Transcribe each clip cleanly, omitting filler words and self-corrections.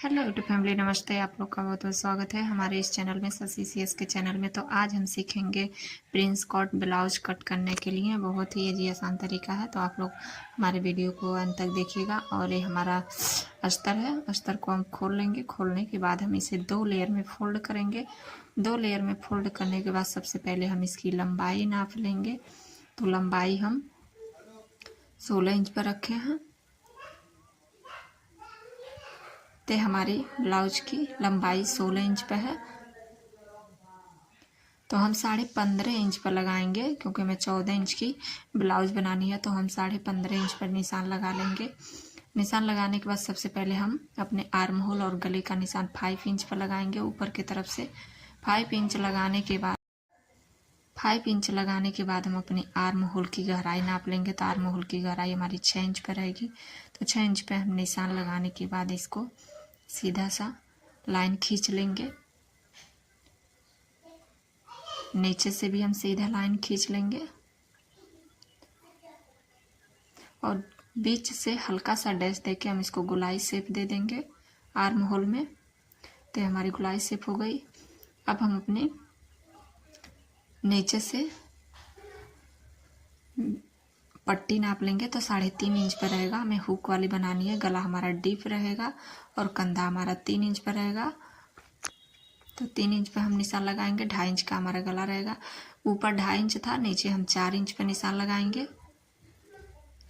Hello YouTube family, नमस्ते। आप लोग का बहुत बहुत स्वागत है हमारे इस चैनल में, शशि CS के चैनल में। तो आज हम सीखेंगे प्रिंस कट ब्लाउज कट करने के लिए। बहुत ही इजी आसान तरीका है, तो आप लोग हमारे वीडियो को अंत तक देखिएगा। और ये हमारा अस्तर है, अस्तर को हम खोल लेंगे। खोलने के बाद हम इसे 2 लेयर में फोल्ड करेंगे। 2 लेयर में फोल्ड करने के बाद सबसे पहले हम इसकी लंबाई नाप लेंगे। तो लंबाई हम 16 इंच पर रखे हैं। तो हमारी ब्लाउज की लंबाई 16 इंच पर है, तो हम 15.5 इंच पर लगाएंगे। क्योंकि हमें 14 इंच की ब्लाउज बनानी है, तो हम 15.5 इंच पर निशान लगा लेंगे। निशान लगाने के बाद सबसे पहले हम अपने आर्म होल और गले का निशान 5 इंच पर लगाएंगे ऊपर की तरफ से। 5 इंच लगाने के बाद हम अपनी आर्म होल की गहराई नाप लेंगे। तो आर्म होल की गहराई हमारी 6 इंच पर रहेगी। तो 6 इंच पर हम निशान लगाने के बाद इसको सीधा सा लाइन खींच लेंगे। नीचे से भी हम सीधा लाइन खींच लेंगे और बीच से हल्का सा डैश देके हम इसको गोलाई शेप दे देंगे आर्म होल में। तो हमारी गोलाई शेप हो गई। अब हम अपने नीचे से पट्टी नाप लेंगे। तो 3.5 इंच पर रहेगा। हमें हुक वाली बनानी है। गला हमारा डीप रहेगा और कंधा हमारा 3 इंच पर रहेगा। तो 3 इंच पर हम निशान लगाएंगे। 2.5 इंच का हमारा गला रहेगा। ऊपर 2.5 इंच था, नीचे हम 4 इंच पर निशान लगाएंगे।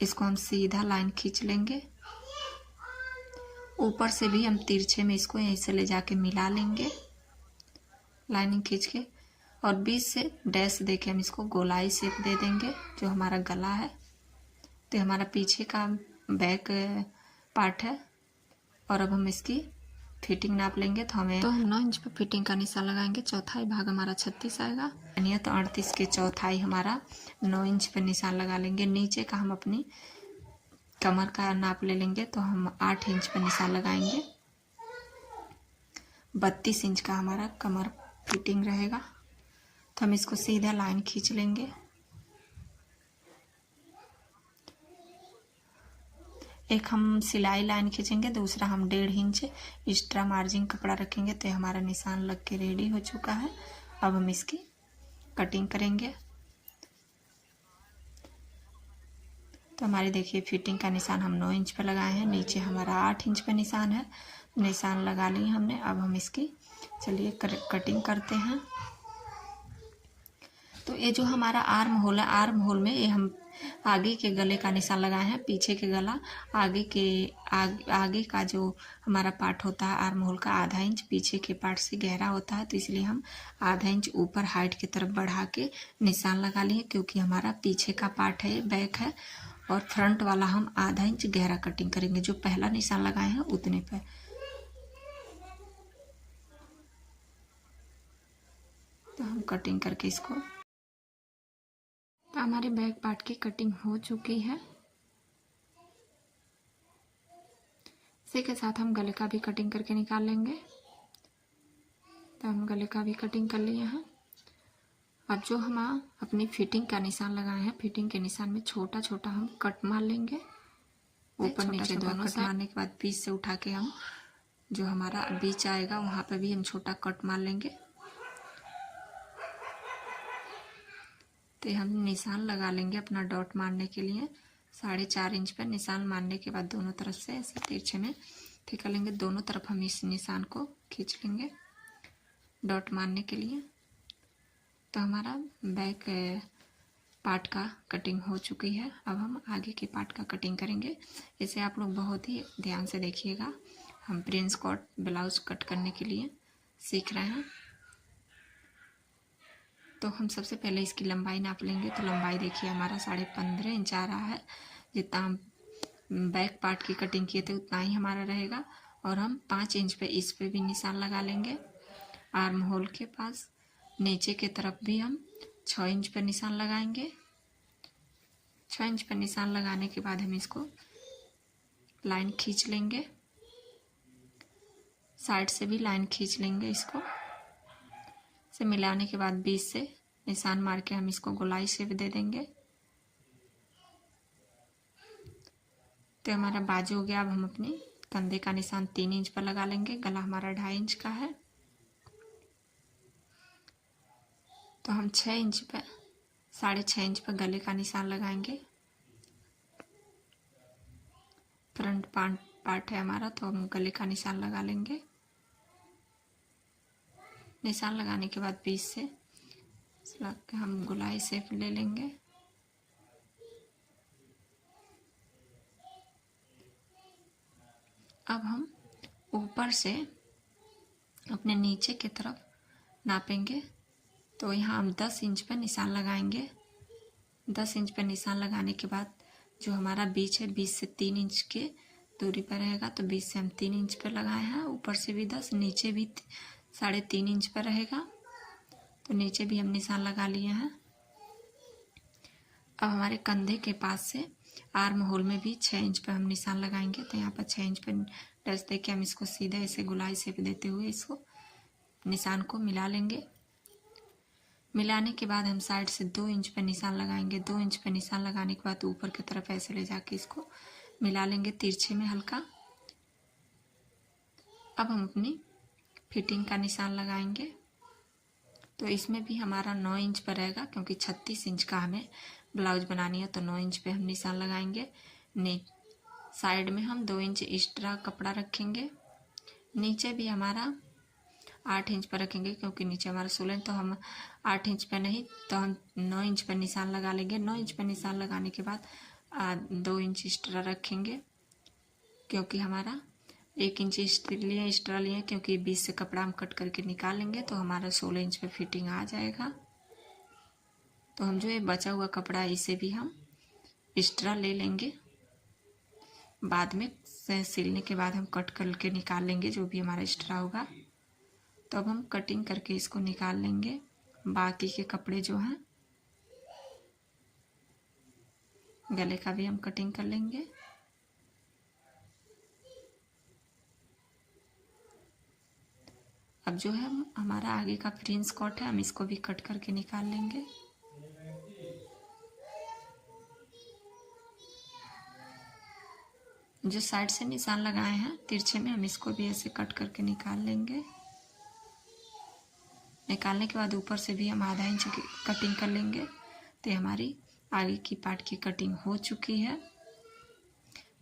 इसको हम सीधा लाइन खींच लेंगे। ऊपर से भी हम तिरछे में इसको यहीं से ले जाके मिला लेंगे लाइनिंग खींच के। और बीच से डैश देके हम इसको गोलाई शेप दे देंगे जो हमारा गला है। तो हमारा पीछे का बैक पार्ट है। और अब हम इसकी फिटिंग नाप लेंगे। तो हम 9 इंच पर फिटिंग का निशान लगाएंगे। चौथाई भाग हमारा 36 आएगा, यानी तो 38 के चौथाई हमारा 9 इंच पर निशान लगा लेंगे। नीचे का हम अपनी कमर का नाप ले लेंगे। तो हम 8 इंच पर निशान लगाएंगे। 32 इंच का हमारा कमर फिटिंग रहेगा। तो हम इसको सीधा लाइन खींच लेंगे। एक हम सिलाई लाइन खींचेंगे, दूसरा हम 1.5 इंच एक्स्ट्रा मार्जिन कपड़ा रखेंगे। तो हमारा निशान लग के रेडी हो चुका है। अब हम इसकी कटिंग करेंगे। तो हमारे देखिए फिटिंग का निशान हम 9 इंच पर लगाए हैं। नीचे हमारा 8 इंच पर निशान है। निशान लगा लिए हमने। अब हम इसकी चलिए कटिंग करते हैं। तो ये जो हमारा आर्म होल है, आर्म होल में ये हम आगे के गले का निशान लगाए हैं। पीछे के गला आगे का जो हमारा पार्ट होता है आर्म होल का 1/2 इंच पीछे के पार्ट से गहरा होता है। तो इसलिए हम 1/2 इंच ऊपर हाइट की तरफ बढ़ा के निशान लगा लिए। क्योंकि हमारा पीछे का पार्ट है, बैक है, और फ्रंट वाला हम 1/2 इंच गहरा कटिंग करेंगे। जो पहला निशान लगाए हैं उतने पर। तो हम कटिंग करके इसको, तो हमारे बैक पार्ट की कटिंग हो चुकी है। इसी के साथ हम गले का भी कटिंग करके निकाल लेंगे। तो हम गले का भी कटिंग कर लिए हैं। अब जो हम अपनी फिटिंग का निशान लगाए हैं, फिटिंग के निशान में छोटा छोटा हम कट मार लेंगे। ऊपर नीचे दोनों कट मारने के बाद बीच से उठा के हम जो हमारा बीच आएगा वहाँ पे भी हम छोटा कट मार लेंगे। तो हम निशान लगा लेंगे अपना डॉट मारने के लिए। 4.5 इंच पर निशान मारने के बाद दोनों तरफ से ऐसे तिरछे में ठीक कर लेंगे। दोनों तरफ हम इस निशान को खींच लेंगे डॉट मारने के लिए। तो हमारा बैक पार्ट का कटिंग हो चुकी है। अब हम आगे के पार्ट का कटिंग करेंगे। इसे आप लोग बहुत ही ध्यान से देखिएगा। हम प्रिंस कट ब्लाउज कट करने के लिए सीख रहे हैं। तो हम सबसे पहले इसकी लंबाई नाप लेंगे। तो लंबाई देखिए हमारा 15.5 इंच आ रहा है। जितना हम बैक पार्ट की कटिंग किए थे उतना ही हमारा रहेगा। और हम 5 इंच पे इस पे भी निशान लगा लेंगे आर्म होल के पास। नीचे के तरफ भी हम 6 इंच पर निशान लगाएंगे। 6 इंच पर निशान लगाने के बाद हम इसको लाइन खींच लेंगे। साइड से भी लाइन खींच लेंगे। इसको से मिलाने के बाद बीच से निशान मार के हम इसको गोलाई शेप दे देंगे। तो हमारा बाजू हो गया। अब हम अपनी कंधे का निशान 3 इंच पर लगा लेंगे। गला हमारा 2.5 इंच का है, तो हम 6 इंच पर 6.5 इंच पर गले का निशान लगाएंगे। फ्रंट पार्ट है हमारा, तो हम गले का निशान लगा लेंगे। निशान लगाने के बाद बीच से हम गोलाई शेप ले लेंगे। अब हम ऊपर से अपने नीचे की तरफ नापेंगे, तो यहाँ हम 10 इंच पर निशान लगाएंगे। 10 इंच पर निशान लगाने के बाद जो हमारा बीच है, बीच से 3 इंच के दूरी पर रहेगा, तो बीच से हम 3 इंच पर लगाए हैं। ऊपर से भी 10, नीचे भी 3.5 इंच पर रहेगा, तो नीचे भी हम निशान लगा लिए हैं। अब हमारे कंधे के पास से आर्म होल में भी 6 इंच पर हम निशान लगाएंगे। तो यहाँ पर 6 इंच पर डैश दे के हम इसको सीधे ऐसे गोलाई शेप देते हुए इसको निशान को मिला लेंगे। मिलाने के बाद हम साइड से 2 इंच पर निशान लगाएंगे। 2 इंच पर निशान लगाने के बाद ऊपर की तरफ ऐसे ले जाके इसको मिला लेंगे तिरछे में हल्का। अब हम अपनी फिटिंग का निशान लगाएंगे, तो इसमें भी हमारा 9 इंच पर रहेगा, क्योंकि 36 इंच का हमें ब्लाउज बनानी है, तो 9 इंच पे हम निशान लगाएंगे। साइड में हम 2 इंच एक्स्ट्रा कपड़ा रखेंगे। नीचे भी हमारा 8 इंच पर रखेंगे, क्योंकि नीचे हमारा 16 इंच, तो हम 8 इंच पर नहीं, तो हम 9 इंच पर निशान लगा लेंगे। 9 इंच पर निशान लगाने के बाद 2 इंच एक्स्ट्रा रखेंगे, क्योंकि हमारा 1 इंच एक्स्ट्रा लिए, क्योंकि बीच से कपड़ा हम कट करके निकाल लेंगे, तो हमारा 16 इंच पे फिटिंग आ जाएगा। तो हम जो ये बचा हुआ कपड़ा है, इसे भी हम एक्स्ट्रा ले लेंगे। बाद में सिलने के बाद हम कट करके निकाल लेंगे जो भी हमारा एक्स्ट्रा होगा। तो अब हम कटिंग करके इसको निकाल लेंगे। बाकी के कपड़े जो हैं, गले का भी हम कटिंग कर लेंगे। अब जो है हमारा आगे का प्रिंस कट है, हम इसको भी कट करके निकाल लेंगे। जो साइड से निशान लगाए हैं तिरछे में, हम इसको भी ऐसे कट करके निकाल लेंगे। निकालने के बाद ऊपर से भी हम आधा इंच की कटिंग कर लेंगे। तो हमारी आगे की पार्ट की कटिंग हो चुकी है।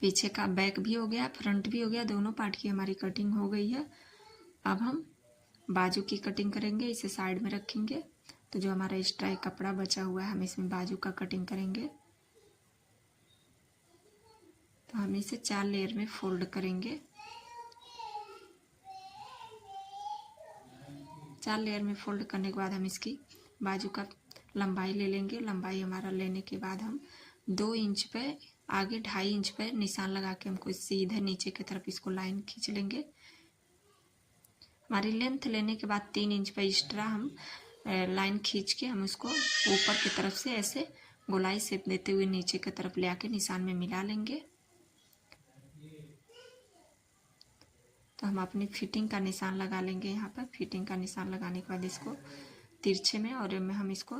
पीछे का बैक भी हो गया, फ्रंट भी हो गया, दोनों पार्ट की हमारी कटिंग हो गई है। अब हम बाजू की कटिंग करेंगे, इसे साइड में रखेंगे। तो जो हमारा एक्स्ट्रा कपड़ा बचा हुआ है, हम इसमें बाजू का कटिंग करेंगे। तो हम इसे 4 लेयर में फोल्ड करेंगे। 4 लेयर में फोल्ड करने के बाद हम इसकी बाजू का लंबाई ले लेंगे। लंबाई हमारा लेने के बाद हम 2 इंच पे आगे 2.5 इंच पे निशान लगा के हमको सीधे नीचे की तरफ इसको लाइन खींच लेंगे। हमारी लेंथ लेने के बाद 3 इंच पे एक्स्ट्रा हम लाइन खींच के हम उसको ऊपर की तरफ से ऐसे गोलाई शेप देते हुए नीचे की तरफ ले आके निशान में मिला लेंगे। तो हम अपनी फिटिंग का निशान लगा लेंगे। यहाँ पर फिटिंग का निशान लगाने के बाद इसको तिरछे में और में हम इसको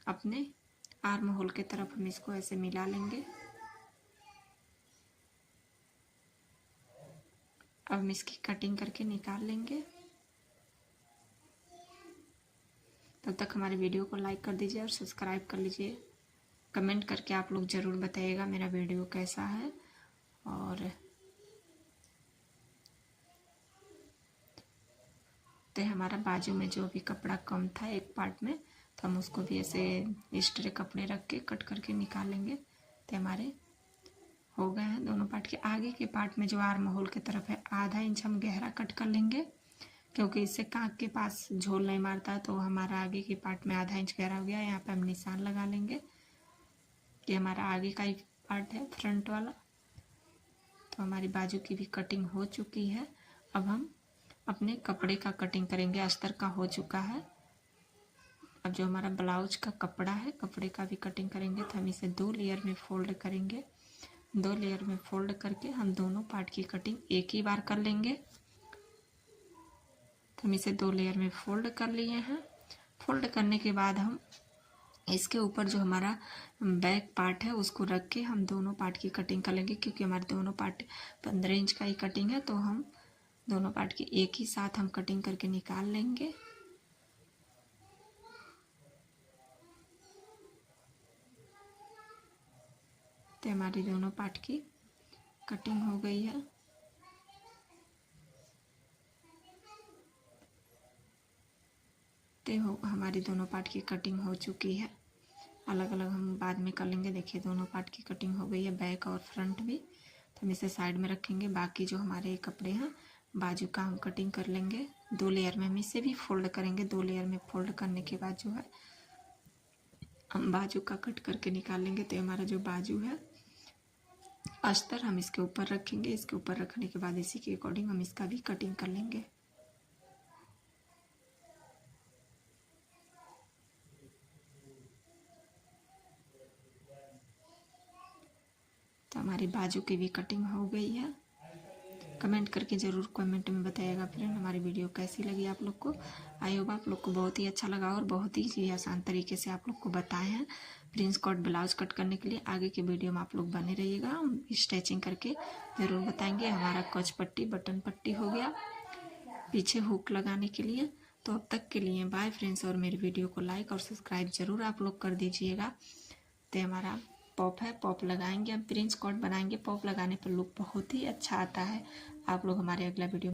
अपने आर्म होल के तरफ हम इसको ऐसे मिला लेंगे। अब हम इसकी कटिंग करके निकाल लेंगे। तब तक हमारी वीडियो को लाइक कर दीजिए और सब्सक्राइब कर लीजिए। कमेंट करके आप लोग ज़रूर बताइएगा मेरा वीडियो कैसा है। और तो हमारा बाजू में जो भी कपड़ा कम था एक पार्ट में, तो हम उसको भी ऐसे एक्स्ट्रा कपड़े रख के कट करके निकाल लेंगे। तो हमारे हो गए हैं दोनों पार्ट के। आगे के पार्ट में जो आर्म होल की तरफ है, आधा इंच हम गहरा कट कर लेंगे, क्योंकि इससे कांक के पास झोल नहीं मारता। तो हमारा आगे के पार्ट में आधा इंच गहरा हो गया। यहाँ पे हम निशान लगा लेंगे। ये हमारा आगे का ही पार्ट है, फ्रंट वाला। तो हमारी बाजू की भी कटिंग हो चुकी है। अब हम अपने कपड़े का कटिंग करेंगे। अस्तर का हो चुका है। अब जो हमारा ब्लाउज का कपड़ा है, कपड़े का भी कटिंग करेंगे। तो हम इसे 2 लेयर में फोल्ड करेंगे। 2 लेयर में फोल्ड करके हम दोनों पार्ट की कटिंग एक ही बार कर लेंगे। तो हम इसे 2 लेयर में फोल्ड कर लिए हैं। फोल्ड करने के बाद हम इसके ऊपर जो हमारा बैक पार्ट है उसको रख के हम दोनों पार्ट की कटिंग कर लेंगे, क्योंकि हमारे दोनों पार्ट 15 इंच का ही कटिंग है, तो हम दोनों पार्ट की एक ही साथ हम कटिंग करके निकाल लेंगे। तो हमारी दोनों पार्ट की कटिंग हो गई है। तो हमारी दोनों पार्ट की कटिंग हो चुकी है। अलग अलग हम बाद में कर लेंगे। देखिए दोनों पार्ट की कटिंग हो गई है, बैक और फ्रंट भी। तो हम इसे साइड में रखेंगे। बाकी जो हमारे कपड़े हैं बाजू का हम कटिंग कर लेंगे 2 लेयर में। हम इसे भी फोल्ड करेंगे। 2 लेयर में फोल्ड करने के बाद जो है हम बाजू का कट करके निकाल लेंगे। तो हमारा जो बाजू है अस्तर हम इसके ऊपर रखेंगे। इसके ऊपर रखने के बाद इसी के अकॉर्डिंग हम इसका भी कटिंग कर लेंगे। तो हमारी बाजू की भी कटिंग हो गई है। कमेंट करके ज़रूर कमेंट में बताइएगा फ्रेंड हमारी वीडियो कैसी लगी आप लोग को। आई होप आप लोग को बहुत ही अच्छा लगा और बहुत ही आसान तरीके से आप लोग को बताए हैं प्रिंस कट ब्लाउज कट करने के लिए। आगे के वीडियो में आप लोग बने रहिएगा, स्टिचिंग करके ज़रूर बताएंगे। हमारा कच पट्टी बटन पट्टी हो गया पीछे हुक लगाने के लिए। तो अब तक के लिए बाय फ्रेंड्स, और मेरे वीडियो को लाइक और सब्सक्राइब ज़रूर आप लोग कर दीजिएगा। तो हमारा पॉप है, पॉप लगाएंगे, हम प्रिंस कट बनाएंगे। पॉप लगाने पर लुक बहुत ही अच्छा आता है। आप लोग हमारे अगला वीडियो